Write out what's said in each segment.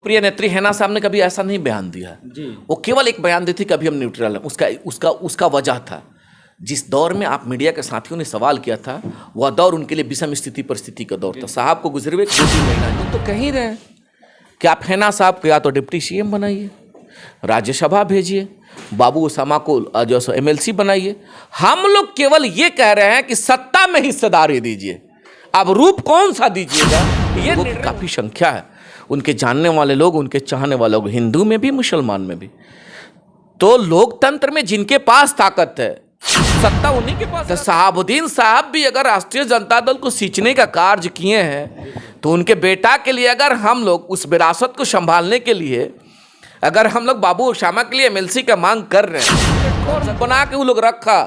प्रिय नेत्री हैना साहब ने कभी ऐसा नहीं बयान दिया जी। वो केवल एक बयान दी थी कि अभी हम न्यूट्रल हैं। उसका वजह था, जिस दौर में आप मीडिया के साथियों ने सवाल किया था वह दौर उनके लिए विषम स्थिति परिस्थिति का दौर था। साहब को गुजरे हुए 2-3 महीना तो कह ही रहे हैं कि आप हैना साहब को या तो डिप्टी सीएम बनाइए, राज्यसभा भेजिए, बाबू ओसामा को जो सो MLC बनाइए। हम लोग केवल ये कह रहे हैं कि सत्ता में हिस्सेदारी दीजिए, अब रूप कौन सा दीजिएगा। ये काफ़ी संख्या है, उनके जानने वाले लोग, उनके चाहने वाले लोग, हिंदू में भी मुसलमान में भी। तो लोकतंत्र में जिनके पास ताकत है, सत्ता उन्हीं के पास। तो शहाबुद्दीन साहब भी अगर राष्ट्रीय जनता दल को सींचने का कार्य किए हैं तो उनके बेटा के लिए अगर हम लोग उस विरासत को संभालने के लिए अगर हम लोग बाबू ओसामा के लिए MLC का मांग कर रहे हैं, बना के वो लोग रखा,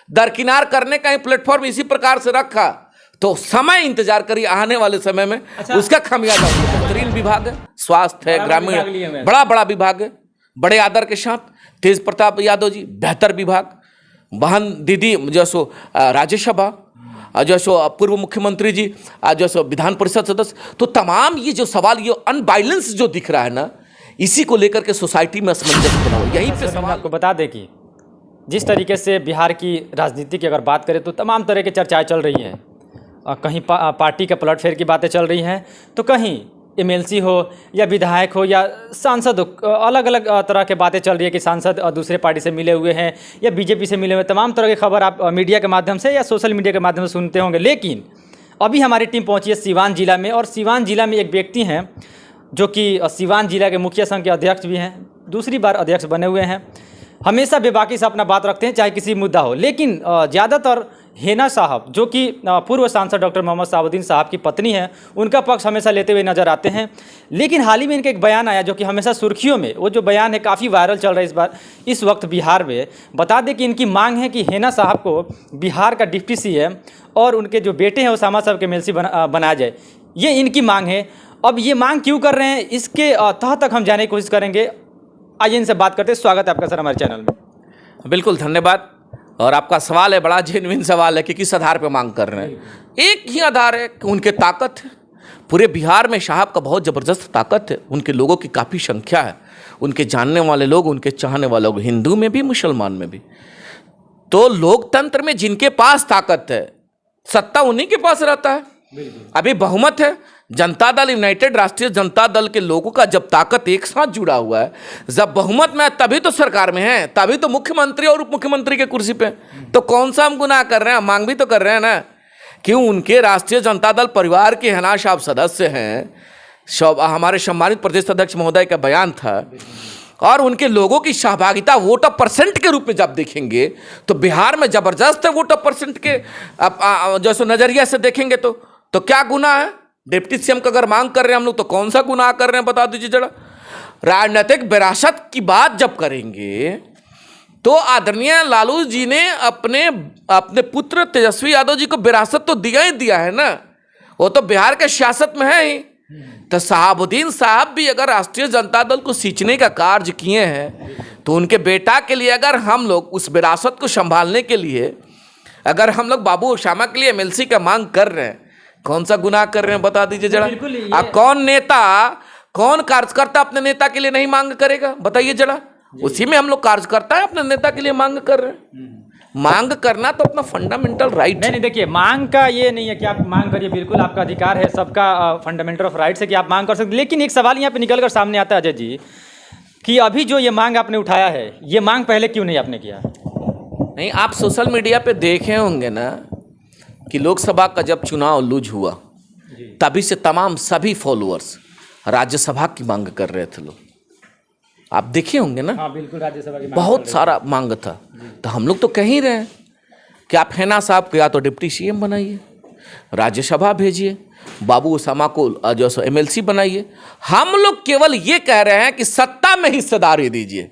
दरकिनार करने का प्लेटफॉर्म इसी प्रकार से रखा, तो समय इंतजार करिए, आने वाले समय में उसका खामियाजा होगा। बेहतरीन विभाग है, स्वास्थ्य है, ग्रामीण, बड़ा विभाग है, बड़े आदर के साथ तेज प्रताप यादव जी, बेहतर विभाग, बहन दीदी जो सो राज्यसभा, जो सो पूर्व मुख्यमंत्री जी, जो सो विधान परिषद सदस्य। तो तमाम ये जो सवाल, ये अनबैलेंस जो दिख रहा है ना, इसी को लेकर के सोसाइटी में असमंजस बना हुआ। यहीं पे सवाल आपको बता दें कि जिस तरीके से बिहार की राजनीति की अगर बात करें तो तमाम तरह की चर्चाएं चल रही हैं। कहीं पार्टी के पलटफेर की बातें चल रही हैं, तो कहीं MLC हो या विधायक हो या सांसद हो, अलग अलग तरह की बातें चल रही है कि सांसद दूसरे पार्टी से मिले हुए हैं या BJP से मिले हुए। तमाम तरह की खबर आप मीडिया के माध्यम से या सोशल मीडिया के माध्यम से सुनते होंगे। लेकिन अभी हमारी टीम पहुंची है सीवान जिला में, और सीवान जिला में एक व्यक्ति हैं जो कि सीवान जिला के मुखिया संघ के अध्यक्ष भी हैं, दूसरी बार अध्यक्ष बने हुए हैं। हमेशा बेबाकी से अपना बात रखते हैं चाहे किसी मुद्दा हो। लेकिन ज़्यादातर हैना साहब जो कि पूर्व सांसद डॉक्टर मोहम्मद शहाबुद्दीन साहब की पत्नी हैं, उनका पक्ष हमेशा लेते हुए नजर आते हैं। लेकिन हाल ही में इनका एक बयान आया जो कि हमेशा सुर्खियों में, वो जो बयान है काफ़ी वायरल चल रहा है इस वक्त बिहार में। बता दें कि इनकी मांग है कि हैना साहब को बिहार का डिप्टी CM और उनके जो बेटे हैं ओसामा साहब के MLC बनाया जाए, ये इनकी मांग है। अब ये मांग क्यों कर रहे हैं, इसके तह तक हम जाने की कोशिश करेंगे। आइए इनसे बात करते हैं। स्वागत है आपका सर हमारे चैनल में। बिल्कुल, धन्यवाद। और आपका सवाल है, बड़ा जेन्युइन सवाल है कि किस आधार पर मांग कर रहे हैं। एक ही आधार है कि उनके ताकत है, पूरे बिहार में साहब का बहुत ज़बरदस्त ताकत है, उनके लोगों की काफ़ी संख्या है, उनके जानने वाले लोग, उनके चाहने वाले लोग, हिंदू में भी मुसलमान में भी। तो लोकतंत्र में जिनके पास ताकत है, सत्ता उन्हीं के पास रहता है। अभी बहुमत है, जनता दल, यूनाइटेड राष्ट्रीय जनता दल के लोगों का जब ताकत एक साथ जुड़ा हुआ है, जब बहुमत में है, तभी तो सरकार में है, तभी तो मुख्यमंत्री और उप मुख्यमंत्री के कुर्सी पे। तो कौन सा हम गुनाह कर रहे हैं, मांग भी तो कर रहे हैं ना। क्यों? उनके राष्ट्रीय जनता दल परिवार के हैना साहब सदस्य हैं। हमारे सम्मानित प्रदेश अध्यक्ष महोदय का बयान था, और उनके लोगों की सहभागिता वोट ऑफ परसेंट के रूप में जब देखेंगे तो बिहार में जबरदस्त है। वोट ऑफ परसेंट के जैसे नजरिया से देखेंगे तो क्या गुनाह है? डिप्टी CM का अगर मांग कर रहे हैं हम लोग, तो कौन सा गुनाह कर रहे हैं बता दीजिए जरा। राजनीतिक विरासत की बात जब करेंगे तो आदरणीय लालू जी ने अपने पुत्र तेजस्वी यादव जी को विरासत तो दिया ही दिया है ना, वो तो बिहार के सियासत में है ही। तो शहाबुद्दीन साहब भी अगर राष्ट्रीय जनता दल को सींचने का कार्य किए हैं, तो उनके बेटा के लिए अगर हम लोग उस विरासत को संभालने के लिए अगर हम लोग बाबू ओसामा के लिए MLC का मांग कर रहे हैं, कौन सा गुनाह कर रहे हैं बता दीजिए जरा। कौन नेता, कौन कार्यकर्ता अपने नेता के लिए नहीं मांग करेगा बताइए जरा। उसी में हम लोग कार्यकर्ता है, अपने नेता के लिए मांग कर रहे हैं। मांग करना तो अपना फंडामेंटल राइट है। नहीं, देखिए, मांग का ये नहीं है कि आप मांग करिए, बिल्कुल आपका अधिकार है, सबका फंडामेंटल ऑफ राइट्स है कि आप मांग कर सकते। लेकिन एक सवाल यहाँ पे निकल कर सामने आता है अजय जी, कि अभी जो ये मांग आपने उठाया है, ये मांग पहले क्यों नहीं आपने किया? नहीं, आप सोशल मीडिया पे देखे होंगे ना कि लोकसभा का जब चुनाव लूज हुआ, तभी से तमाम सभी फॉलोअर्स राज्यसभा की मांग कर रहे थे लोग। आप देखे होंगे ना। हाँ, बिल्कुल, राज्यसभा की बहुत सारा मांग था। तो हम लोग तो कह ही रहे हैं कि आप हैना साहब को या तो डिप्टी CM बनाइए, राज्यसभा भेजिए, बाबू ओसामा को जो सो MLC बनाइए। हम लोग केवल ये कह रहे हैं कि सत्ता में हिस्सेदारी दीजिए,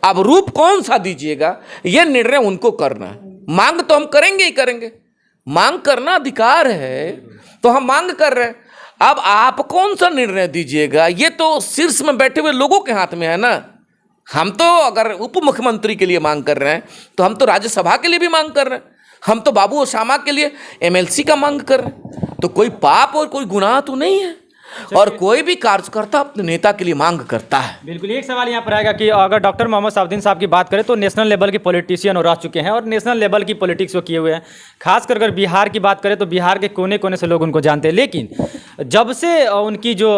अब रूप कौन सा दीजिएगा ये निर्णय उनको करना है। मांग तो हम करेंगे ही करेंगे, मांग करना अधिकार है, तो हम मांग कर रहे हैं। अब आप कौन सा निर्णय दीजिएगा ये तो शीर्ष में बैठे हुए लोगों के हाथ में है ना। हम तो अगर उप मुख्यमंत्री के लिए मांग कर रहे हैं तो हम तो राज्यसभा के लिए भी मांग कर रहे हैं, हम तो बाबू ओसामा के लिए MLC का मांग कर रहे हैं। तो कोई पाप और कोई गुनाह तो नहीं है। और कोई भी कार्यकर्ता अपने नेता के लिए मांग करता है। बिल्कुल, एक सवाल यहाँ पर आएगा कि अगर डॉक्टर मोहम्मद सहाबुद्दीन साहब की बात करें तो नेशनल लेवल के पॉलिटिशियन रह चुके हैं और नेशनल लेवल की पॉलिटिक्स वो किए हुए हैं। खासकर अगर बिहार की बात करें तो बिहार के कोने कोने से लोग उनको जानते हैं, लेकिन जब से उनकी जो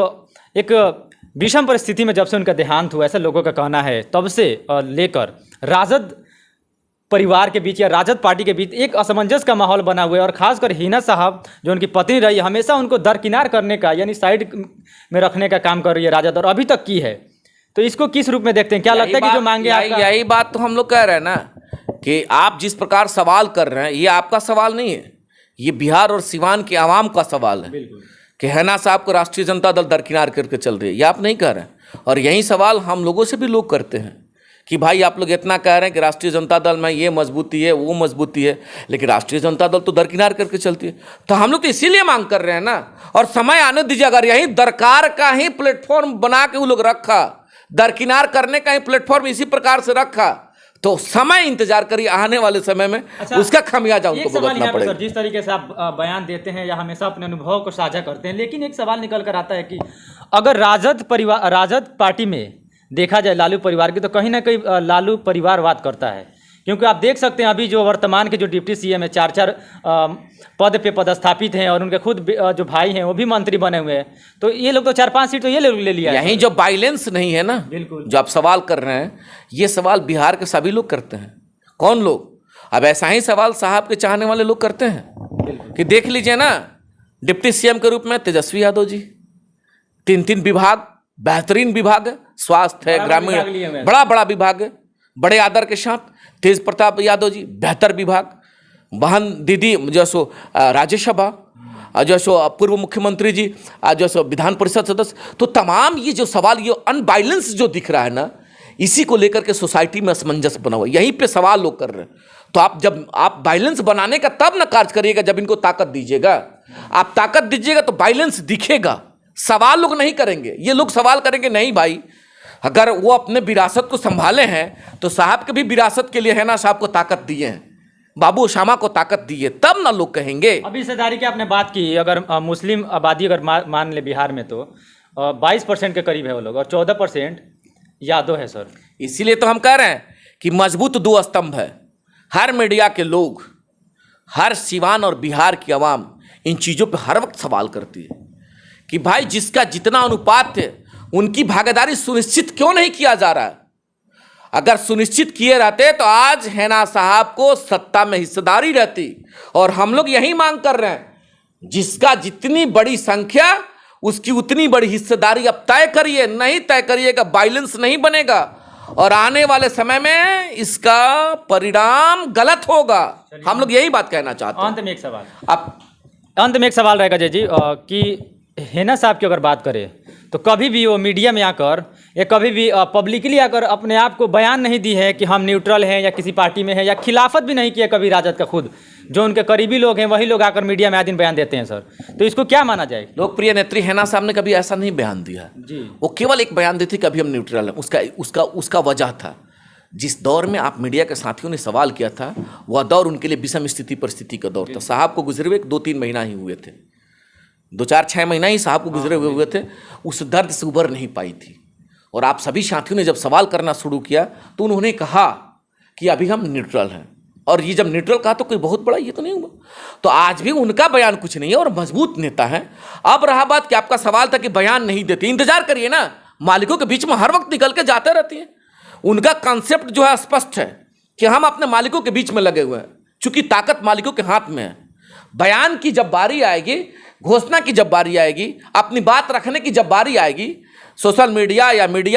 एक विषम परिस्थिति में जब से उनका देहांत हुआ, ऐसा लोगों का कहना है, तब से लेकर राजद परिवार के बीच या राजद पार्टी के बीच एक असमंजस का माहौल बना हुआ है। और खासकर हिना साहब जो उनकी पत्नी रही, हमेशा उनको दरकिनार करने का यानी साइड में रखने का काम कर रही है राजद, और अभी तक की है। तो इसको किस रूप में देखते हैं? क्या लगता है कि जो मांगे यही बात तो हम लोग कह रहे हैं ना कि आप जिस प्रकार सवाल कर रहे हैं, ये आपका सवाल नहीं है, ये बिहार और सिवान के आवाम का सवाल है कि हिना साहब को राष्ट्रीय जनता दल दरकिनार करके चल रही है। ये आप नहीं कह रहे हैं, और यही सवाल हम लोगों से भी लोग करते हैं कि भाई आप लोग इतना कह रहे हैं कि राष्ट्रीय जनता दल में ये मजबूती है, वो मजबूती है, लेकिन राष्ट्रीय जनता दल तो दरकिनार करके चलती है। तो हम लोग तो इसीलिए मांग कर रहे हैं ना, और समय आने दीजिए। अगर यही दरकार का ही प्लेटफॉर्म बना के वो लोग रखा, दरकिनार करने का ही प्लेटफॉर्म इसी प्रकार से रखा, तो समय इंतजार करिए, आने वाले समय में उसका खामियाजा उनको भुगतना पड़ेगा। सर, जिस तरीके से आप बयान देते हैं या हमेशा अपने अनुभव को साझा करते हैं, लेकिन एक सवाल निकल कर आता है कि अगर राजद पार्टी में देखा जाए लालू परिवार की, तो कहीं ना कहीं लालू परिवारवाद करता है। क्योंकि आप देख सकते हैं अभी जो वर्तमान के जो डिप्टी सीएम है, 4 पद पे पदस्थापित हैं, और उनके खुद जो भाई हैं वो भी मंत्री बने हुए हैं। तो ये लोग तो 4-5 सीट तो ये ले लिया है। यही जो बैलेंस नहीं है ना, बिल्कुल, जो आप सवाल कर रहे हैं, ये सवाल बिहार के सभी लोग करते हैं। कौन लोग? अब ऐसा ही सवाल साहब के चाहने वाले लोग करते हैं कि देख लीजिए ना, डिप्टी सीएम के रूप में तेजस्वी यादव जी, 3 विभाग, बेहतरीन विभाग है, स्वास्थ्य है, ग्रामीण, बड़ा विभाग है, बड़े आदर के साथ। तेज प्रताप यादव जी, बेहतर विभाग। बहन दीदी जैसो राज्यसभा, जैसो पूर्व मुख्यमंत्री जी, जैसो विधान परिषद सदस्य। तो तमाम ये जो सवाल, ये अनबैलेंस जो दिख रहा है ना, इसी को लेकर के सोसाइटी में असमंजस बना हुआ, यहीं पे सवाल लोग कर रहे हैं। तो आप जब आप बैलेंस बनाने का तब ना कार्य करिएगा जब इनको ताकत दीजिएगा। आप ताकत दीजिएगा तो बैलेंस दिखेगा। सवाल लोग नहीं करेंगे, ये लोग सवाल करेंगे नहीं भाई, अगर वो अपने विरासत को संभाले हैं तो साहब के भी विरासत के लिए है ना, साहब को ताकत दिए हैं, बाबू शामा को ताकत दिए, तब ना लोग कहेंगे। अभी हिस्सेदारी की आपने बात की, अगर मुस्लिम आबादी अगर मान ले बिहार में तो 22% के करीब है वो लोग, और 14% यादव है सर। इसीलिए तो हम कह रहे हैं कि मजबूत 2 स्तंभ है। हर मीडिया के लोग, हर सिवान और बिहार की आवाम इन चीज़ों पर हर वक्त सवाल करती है कि भाई जिसका जितना अनुपात है उनकी भागीदारी सुनिश्चित क्यों नहीं किया जा रहा है। अगर सुनिश्चित किए रहते तो आज हिना साहब को सत्ता में हिस्सेदारी रहती। और हम लोग यही मांग कर रहे हैं, जिसका जितनी बड़ी संख्या उसकी उतनी बड़ी हिस्सेदारी अब तय करिए, नहीं तय करिएगा बैलेंस नहीं बनेगा, और आने वाले समय में इसका परिणाम गलत होगा। हम लोग यही बात कहना चाहते हैं। अंत में एक सवाल रहेगा जय जी कि हिना साहब की अगर बात करें तो कभी भी वो मीडिया में आकर या कभी भी पब्लिकली आकर अपने आप को बयान नहीं दी है कि हम न्यूट्रल हैं या किसी पार्टी में हैं, या खिलाफत भी नहीं किया कभी राजद का। खुद जो उनके करीबी लोग हैं वही लोग आकर मीडिया में आए दिन बयान देते हैं सर, तो इसको क्या माना जाए? लोकप्रिय नेत्री हिना साहब ने कभी ऐसा नहीं बयान दिया जी। वो केवल एक बयान दी थी कि अभी हम न्यूट्रल हैं। उसका वजह था, जिस दौर में आप मीडिया के साथियों ने सवाल किया था, वह दौर उनके लिए विषम स्थिति परिस्थिति का दौर था। साहब को गुजरे हुए 2-3 महीना ही हुए थे, 2-4-6 महीना ही साहब को गुजरे हुए थे। उस दर्द से उबर नहीं पाई थी। और आप सभी साथियों ने जब सवाल करना शुरू किया तो उन्होंने कहा कि अभी हम न्यूट्रल हैं, और ये जब न्यूट्रल कहा तो कोई बहुत बड़ा ये तो नहीं हुआ। तो आज भी उनका बयान कुछ नहीं है और मजबूत नेता है। अब रहा बात कि आपका सवाल था कि बयान नहीं देते, इंतजार करिए ना, मालिकों के बीच में हर वक्त निकल के जाते रहती हैं। उनका कॉन्सेप्ट जो है स्पष्ट है कि हम अपने मालिकों के बीच में लगे हुए हैं, चूंकि ताकत मालिकों के हाथ में है। बयान की जब बारी आएगी, घोषणा की जब बारी आएगी, अपनी बात रखने की जब बारी आएगी, सोशल मीडिया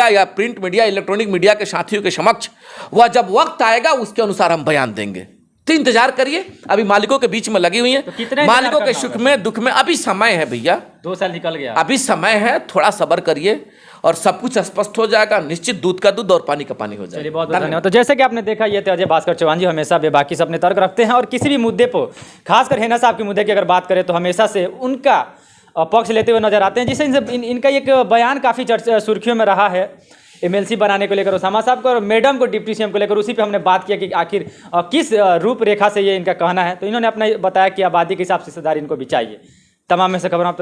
या प्रिंट मीडिया, इलेक्ट्रॉनिक मीडिया के साथियों के समक्ष, वह जब वक्त आएगा उसके अनुसार हम बयान देंगे। तो इंतजार करिए, अभी मालिकों के बीच में लगी हुई हैं, तो मालिकों के सुख में दुख में अभी समय है भैया, 2 साल निकल गया, अभी समय है, थोड़ा सब्र करिए और सब कुछ स्पष्ट हो जाएगा। निश्चित दूध का दूध और पानी का पानी हो जाएगा। चलिए, बहुत बहुत धन्यवाद। तो जैसे कि आपने देखा, ये थे अजय भास्कर चौहान जी, हमेशा बेबाकी से अपने तर्क रखते हैं, और किसी भी मुद्दे पर, खासकर हिना साहब के मुद्दे की अगर बात करें तो हमेशा से उनका पक्ष लेते हुए नजर आते हैं। जिससे इनका एक बयान काफ़ी सुर्खियों में रहा है, एमएलसी बनाने को लेकर ओसामा साहब को और मैडम को डिप्टी सीएम को लेकर। उसी पे हमने बात किया कि आखिर किस रूपरेखा से ये इनका कहना है। तो इन्होंने अपना बताया कि आबादी के हिसाब से हिस्सेदारी इनको भी चाहिए। तमाम में से खबर आप